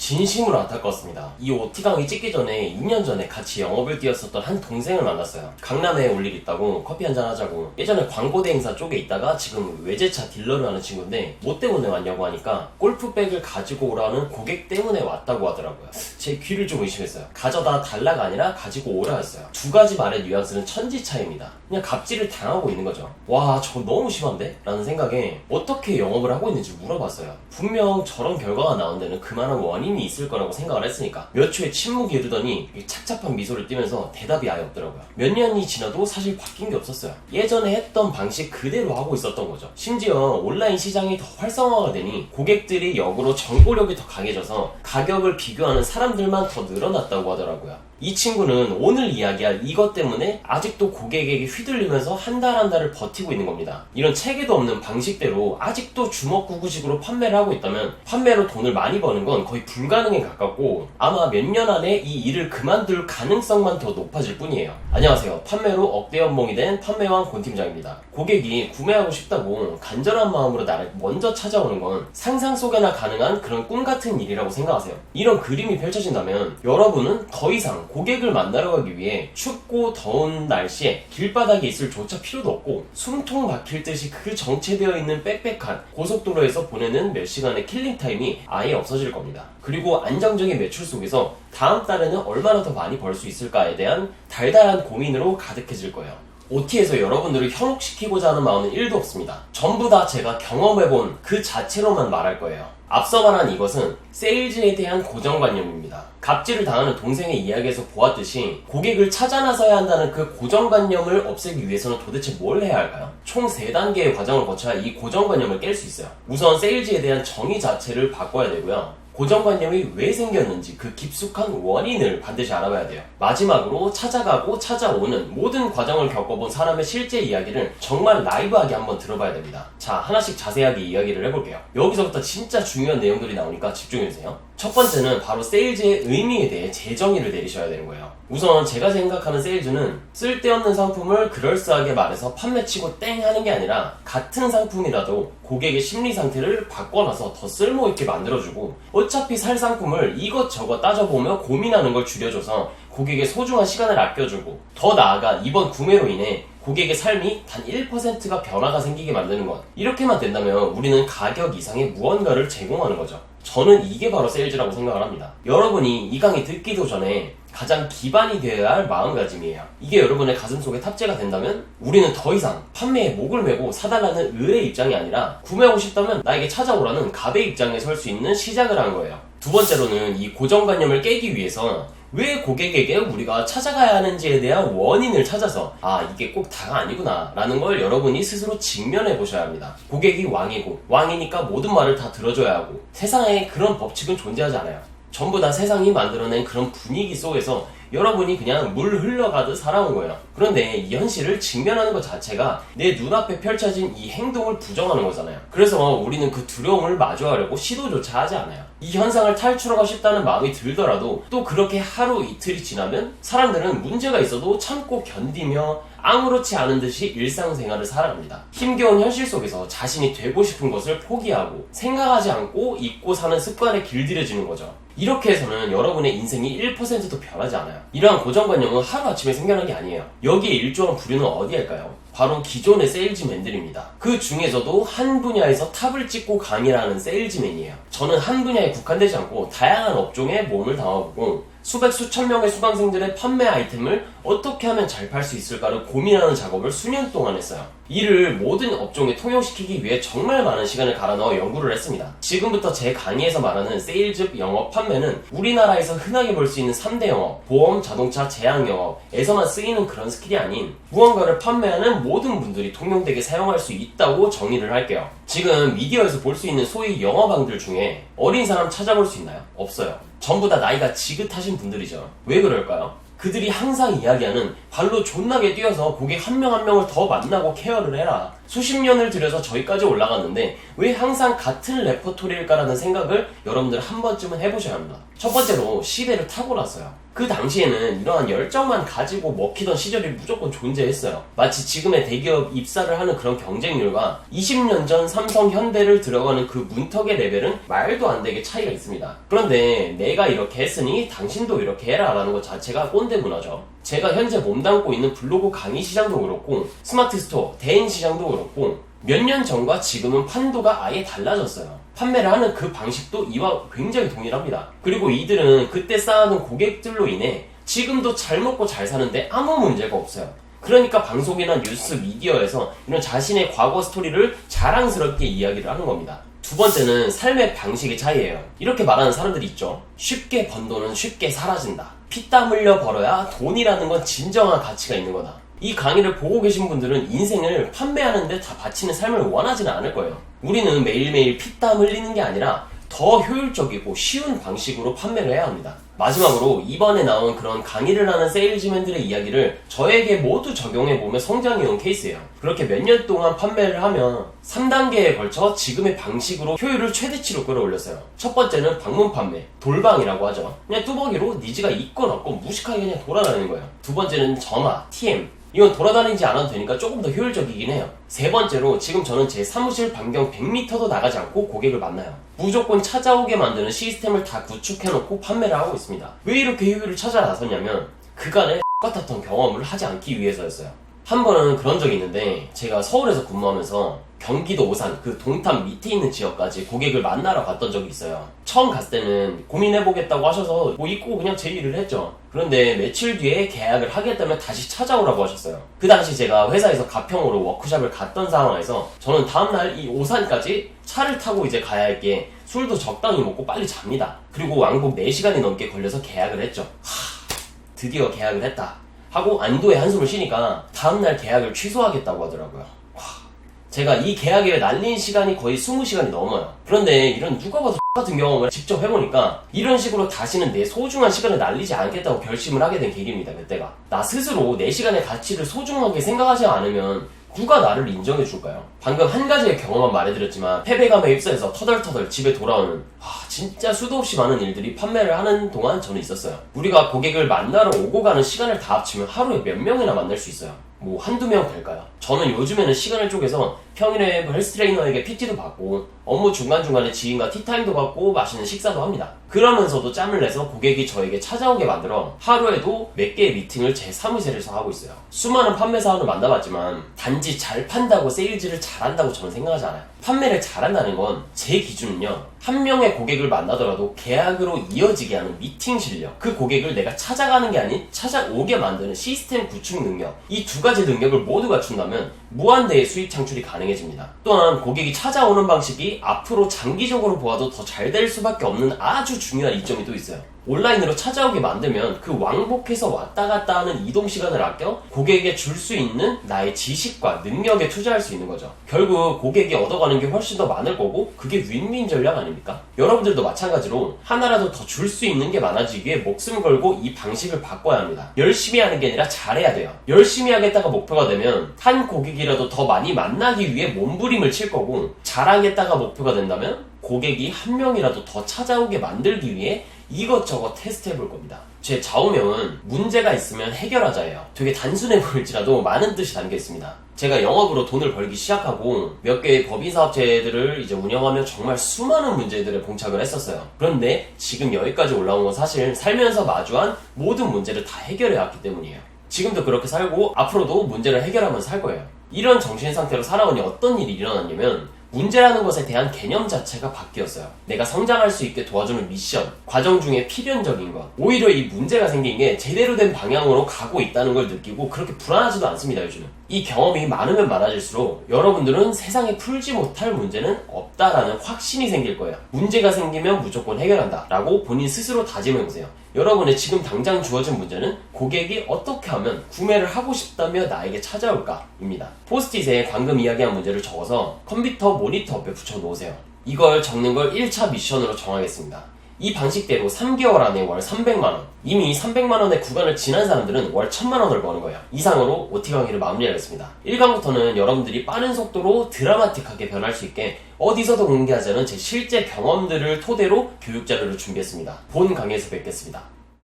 진심으로 안타까웠습니다. 이 OT 강의 찍기 전에 2년 전에 같이 영업을 뛰었었던 한 동생을 만났어요. 강남에 올 일 있다고 커피 한잔 하자고. 예전에 광고대 행사 쪽에 있다가 지금 외제차 딜러를 하는 친구인데 뭐 때문에 왔냐고 하니까 골프백을 가지고 오라는 고객 때문에 왔다고 하더라고요. 제 귀를 좀 의심했어요. 가져다 달라가 아니라 가지고 오라 했어요. 두 가지 말의 뉘앙스는 천지 차이입니다. 그냥 갑질을 당하고 있는 거죠. 와, 저거 너무 심한데? 라는 생각에 어떻게 영업을 하고 있는지 물어봤어요. 분명 저런 결과가 나온 데는 그만한 원인이 있을 거라고 생각을 했으니까 몇 초의 침묵이 흐르더니 착잡한 미소를 띠면서 대답이 아예 없더라고요. 몇 년이 지나도 사실 바뀐 게 없었어요. 예전에 했던 방식 그대로 하고 있었던 거죠. 심지어 온라인 시장이 더 활성화가 되니 고객들이 역으로 정보력이 더 강해져서 가격을 비교하는 사람들만 더 늘어났다고 하더라고요. 이 친구는 오늘 이야기할 이것 때문에 아직도 고객에게 휘둘리면서 한 달 한 달을 버티고 있는 겁니다. 이런 체계도 없는 방식대로 아직도 주먹구구식으로 판매를 하고 있다면 판매로 돈을 많이 버는 건 거의 불가능에 가깝고 아마 몇 년 안에 이 일을 그만둘 가능성만 더 높아질 뿐이에요. 안녕하세요. 판매로 억대 연봉이 된 판매왕 권 팀장입니다. 고객이 구매하고 싶다고 간절한 마음으로 나를 먼저 찾아오는 건 상상 속에나 가능한 그런 꿈 같은 일이라고 생각하세요. 이런 그림이 펼쳐진다면 여러분은 더 이상 고객을 만나러 가기 위해 춥고 더운 날씨에 길바닥에 있을 조차 필요도 없고 숨통 막힐 듯이 그 정체되어 있는 빽빽한 고속도로에서 보내는 몇 시간의 킬링타임이 아예 없어질 겁니다. 그리고 안정적인 매출 속에서 다음 달에는 얼마나 더 많이 벌 수 있을까에 대한 달달한 고민으로 가득해질 거예요. OT에서 여러분들을 현혹시키고자 하는 마음은 1도 없습니다. 전부 다 제가 경험해본 그 자체로만 말할 거예요. 앞서 말한 이것은 세일즈에 대한 고정관념입니다. 갑질을 당하는 동생의 이야기에서 보았듯이 고객을 찾아 나서야 한다는 그 고정관념을 없애기 위해서는 도대체 뭘 해야 할까요? 총 3단계의 과정을 거쳐야 이 고정관념을 깰 수 있어요. 우선 세일즈에 대한 정의 자체를 바꿔야 되고요. 고정관념이 왜 생겼는지 그 깊숙한 원인을 반드시 알아봐야 돼요. 마지막으로 찾아가고 찾아오는 모든 과정을 겪어본 사람의 실제 이야기를 정말 라이브하게 한번 들어봐야 됩니다. 자, 하나씩 자세하게 이야기를 해볼게요. 여기서부터 진짜 중요한 내용들이 나오니까 집중해주세요. 첫 번째는 바로 세일즈의 의미에 대해 재정의를 내리셔야 되는 거예요. 우선 제가 생각하는 세일즈는 쓸데없는 상품을 그럴싸하게 말해서 판매치고 땡 하는 게 아니라 같은 상품이라도 고객의 심리 상태를 바꿔놔서 더 쓸모있게 만들어주고 어차피 살 상품을 이것저것 따져보며 고민하는 걸 줄여줘서 고객의 소중한 시간을 아껴주고 더 나아가 이번 구매로 인해 고객의 삶이 단 1%가 변화가 생기게 만드는 것. 이렇게만 된다면 우리는 가격 이상의 무언가를 제공하는 거죠. 저는 이게 바로 세일즈라고 생각을 합니다. 여러분이 이 강의 듣기도 전에 가장 기반이 되어야 할 마음가짐이에요. 이게 여러분의 가슴속에 탑재가 된다면 우리는 더 이상 판매에 목을 메고 사달라는 을의 입장이 아니라 구매하고 싶다면 나에게 찾아오라는 갑의 입장에 설 수 있는 시작을 한 거예요. 두 번째로는 이 고정관념을 깨기 위해서 왜 고객에게 우리가 찾아가야 하는지에 대한 원인을 찾아서 이게 꼭 다가 아니구나 라는 걸 여러분이 스스로 직면해 보셔야 합니다. 고객이 왕이고 왕이니까 모든 말을 다 들어줘야 하고 세상에 그런 법칙은 존재하지 않아요. 전부 다 세상이 만들어낸 그런 분위기 속에서 여러분이 그냥 물 흘러가듯 살아온 거예요. 그런데 이 현실을 직면하는 것 자체가 내 눈앞에 펼쳐진 이 행동을 부정하는 거잖아요. 그래서 우리는 그 두려움을 마주하려고 시도조차 하지 않아요. 이 현상을 탈출하고 싶다는 마음이 들더라도 또 그렇게 하루 이틀이 지나면 사람들은 문제가 있어도 참고 견디며 아무렇지 않은 듯이 일상생활을 살아갑니다. 힘겨운 현실 속에서 자신이 되고 싶은 것을 포기하고 생각하지 않고 잊고 사는 습관에 길들여지는 거죠. 이렇게 해서는 여러분의 인생이 1%도 변하지 않아요. 이러한 고정관념은 하루아침에 생겨난 게 아니에요. 여기에 일조한 부류는 어디일까요? 바로 기존의 세일즈맨들입니다. 그 중에서도 한 분야에서 탑을 찍고 강의하는 세일즈맨이에요. 저는 한 분야에 국한되지 않고 다양한 업종에 몸을 담아보고 수백 수천 명의 수강생들의 판매 아이템을 어떻게 하면 잘 팔 수 있을까를 고민하는 작업을 수년 동안 했어요. 이를 모든 업종에 통용시키기 위해 정말 많은 시간을 갈아 넣어 연구를 했습니다. 지금부터 제 강의에서 말하는 세일즈 영업 판매는 우리나라에서 흔하게 볼 수 있는 3대 영업, 보험, 자동차, 제약 영업에서만 쓰이는 그런 스킬이 아닌 무언가를 판매하는 모든 분들이 통용되게 사용할 수 있다고 정의를 할게요. 지금 미디어에서 볼 수 있는 소위 영업왕들 중에 어린 사람 찾아볼 수 있나요? 없어요. 전부 다 나이가 지긋하신 분들이죠. 왜 그럴까요? 그들이 항상 이야기하는 발로 존나게 뛰어서 고객 한 명 한 명을 더 만나고 케어를 해라. 수십 년을 들여서 저기까지 올라갔는데 왜 항상 같은 레퍼토리일까라는 생각을 여러분들 한 번쯤은 해보셔야 합니다. 첫 번째로 시대를 타고났어요. 그 당시에는 이러한 열정만 가지고 먹히던 시절이 무조건 존재했어요. 마치 지금의 대기업 입사를 하는 그런 경쟁률과 20년 전 삼성, 현대를 들어가는 그 문턱의 레벨은 말도 안 되게 차이가 있습니다. 그런데 내가 이렇게 했으니 당신도 이렇게 해라 라는 것 자체가 꼰대 문화죠. 제가 현재 몸담고 있는 블로그 강의 시장도 그렇고 스마트 스토어, 대행 시장도 그렇고 몇 년 전과 지금은 판도가 아예 달라졌어요. 판매를 하는 그 방식도 이와 굉장히 동일합니다. 그리고 이들은 그때 쌓아둔 고객들로 인해 지금도 잘 먹고 잘 사는데 아무 문제가 없어요. 그러니까 방송이나 뉴스, 미디어에서 이런 자신의 과거 스토리를 자랑스럽게 이야기를 하는 겁니다. 두 번째는 삶의 방식의 차이예요. 이렇게 말하는 사람들이 있죠. 쉽게 번 돈은 쉽게 사라진다. 피땀 흘려 벌어야 돈이라는 건 진정한 가치가 있는 거다. 이 강의를 보고 계신 분들은 인생을 판매하는 데 다 바치는 삶을 원하지는 않을 거예요. 우리는 매일매일 피땀 흘리는 게 아니라 더 효율적이고 쉬운 방식으로 판매를 해야 합니다. 마지막으로 이번에 나온 그런 강의를 하는 세일즈맨들의 이야기를 저에게 모두 적용해보면 성장해온 케이스예요. 그렇게 몇 년 동안 판매를 하면 3단계에 걸쳐 지금의 방식으로 효율을 최대치로 끌어올렸어요. 첫 번째는 방문 판매, 돌방이라고 하죠. 그냥 뚜벅이로 니즈가 있건 없건 무식하게 그냥 돌아다니는 거예요. 두 번째는 점화, TM, 이건 돌아다니지 않아도 되니까 조금 더 효율적이긴 해요. 세 번째로 지금 저는 제 사무실 반경 100m도 나가지 않고 고객을 만나요. 무조건 찾아오게 만드는 시스템을 다 구축해놓고 판매를 하고 있습니다. 왜 이렇게 효율을 찾아 나섰냐면 그간의 같았던 경험을 하지 않기 위해서였어요. 한 번은 그런 적이 있는데 제가 서울에서 근무하면서 경기도 오산 그 동탄 밑에 있는 지역까지 고객을 만나러 갔던 적이 있어요. 처음 갔을 때는 고민해보겠다고 하셔서 뭐 잊고 그냥 제 일을 했죠. 그런데 며칠 뒤에 계약을 하겠다면 다시 찾아오라고 하셨어요. 그 당시 제가 회사에서 가평으로 워크숍을 갔던 상황에서 저는 다음날 이 오산까지 차를 타고 이제 가야 할 게 술도 적당히 먹고 빨리 잡니다. 그리고 왕복 4시간이 넘게 걸려서 계약을 했죠. 드디어 계약을 했다 하고 안도의 한숨을 쉬니까 다음날 계약을 취소하겠다고 하더라고요. 제가 이 계약에 날린 시간이 거의 20시간이 넘어요. 그런데 이런 누가 봐도 같은 경험을 직접 해보니까 이런 식으로 다시는 내 소중한 시간을 날리지 않겠다고 결심을 하게 된 계기입니다. 그때가 나 스스로 내 시간의 가치를 소중하게 생각하지 않으면 누가 나를 인정해줄까요? 방금 한 가지의 경험만 말해드렸지만 패배감에 휩싸여서 터덜터덜 집에 돌아오는 진짜 수도 없이 많은 일들이 판매를 하는 동안 저는 있었어요. 우리가 고객을 만나러 오고 가는 시간을 다 합치면 하루에 몇 명이나 만날 수 있어요? 뭐 한두 명 될까요? 저는 요즘에는 시간을 쪼개서 평일에 헬스 트레이너에게 PT도 받고 업무 중간중간에 지인과 티타임도 갖고 맛있는 식사도 합니다. 그러면서도 짬을 내서 고객이 저에게 찾아오게 만들어 하루에도 몇 개의 미팅을 제 사무실에서 하고 있어요. 수많은 판매사원을 만나봤지만 단지 잘 판다고 세일즈를 잘한다고 저는 생각하지 않아요. 판매를 잘한다는 건 제 기준은요, 한 명의 고객을 만나더라도 계약으로 이어지게 하는 미팅 실력, 그 고객을 내가 찾아가는 게 아닌 찾아오게 만드는 시스템 구축 능력, 이 두 가지 능력을 모두 갖춘다면 무한대의 수익 창출이 가능해집니다. 또한 고객이 찾아오는 방식이 앞으로 장기적으로 보아도 더 잘 될 수밖에 없는 아주 중요한 이점이 또 있어요. 온라인으로 찾아오게 만들면 그 왕복해서 왔다 갔다 하는 이동 시간을 아껴 고객에게 줄 수 있는 나의 지식과 능력에 투자할 수 있는 거죠. 결국 고객이 얻어가는 게 훨씬 더 많을 거고 그게 윈윈 전략 아닙니까? 여러분들도 마찬가지로 하나라도 더 줄 수 있는 게 많아지기 위해 목숨 걸고 이 방식을 바꿔야 합니다. 열심히 하는 게 아니라 잘해야 돼요. 열심히 하겠다가 목표가 되면 한 고객이라도 더 많이 만나기 위해 몸부림을 칠 거고, 잘하겠다가 목표가 된다면 고객이 한 명이라도 더 찾아오게 만들기 위해 이것저것 테스트 해볼 겁니다. 제 좌우명은 문제가 있으면 해결하자예요. 되게 단순해 보일지라도 많은 뜻이 담겨 있습니다. 제가 영업으로 돈을 벌기 시작하고 몇 개의 법인사업체들을 이제 운영하며 정말 수많은 문제들에 봉착을 했었어요. 그런데 지금 여기까지 올라온 건 사실 살면서 마주한 모든 문제를 다 해결해 왔기 때문이에요. 지금도 그렇게 살고 앞으로도 문제를 해결하면서 살 거예요. 이런 정신 상태로 살아오니 어떤 일이 일어났냐면 문제라는 것에 대한 개념 자체가 바뀌었어요. 내가 성장할 수 있게 도와주는 미션, 과정 중에 필연적인 것. 오히려 이 문제가 생긴 게 제대로 된 방향으로 가고 있다는 걸 느끼고 그렇게 불안하지도 않습니다, 요즘은. 이 경험이 많으면 많아질수록 여러분들은 세상에 풀지 못할 문제는 없다라는 확신이 생길 거예요. 문제가 생기면 무조건 해결한다 라고 본인 스스로 다짐해보세요. 여러분의 지금 당장 주어진 문제는 고객이 어떻게 하면 구매를 하고 싶다며 나에게 찾아올까? 입니다. 포스트잇에 방금 이야기한 문제를 적어서 컴퓨터 모니터 옆에 붙여놓으세요. 이걸 적는 걸 1차 미션으로 정하겠습니다. 이 방식대로 3개월 안에 월 300만원, 이미 300만원의 구간을 지난 사람들은 월 1000만원을 버는 거예요. 이상으로 OT 강의를 마무리하겠습니다. 1강부터는 여러분들이 빠른 속도로 드라마틱하게 변할 수 있게 어디서도 공개하지 않은 제 실제 경험들을 토대로 교육 자료를 준비했습니다. 본 강의에서 뵙겠습니다.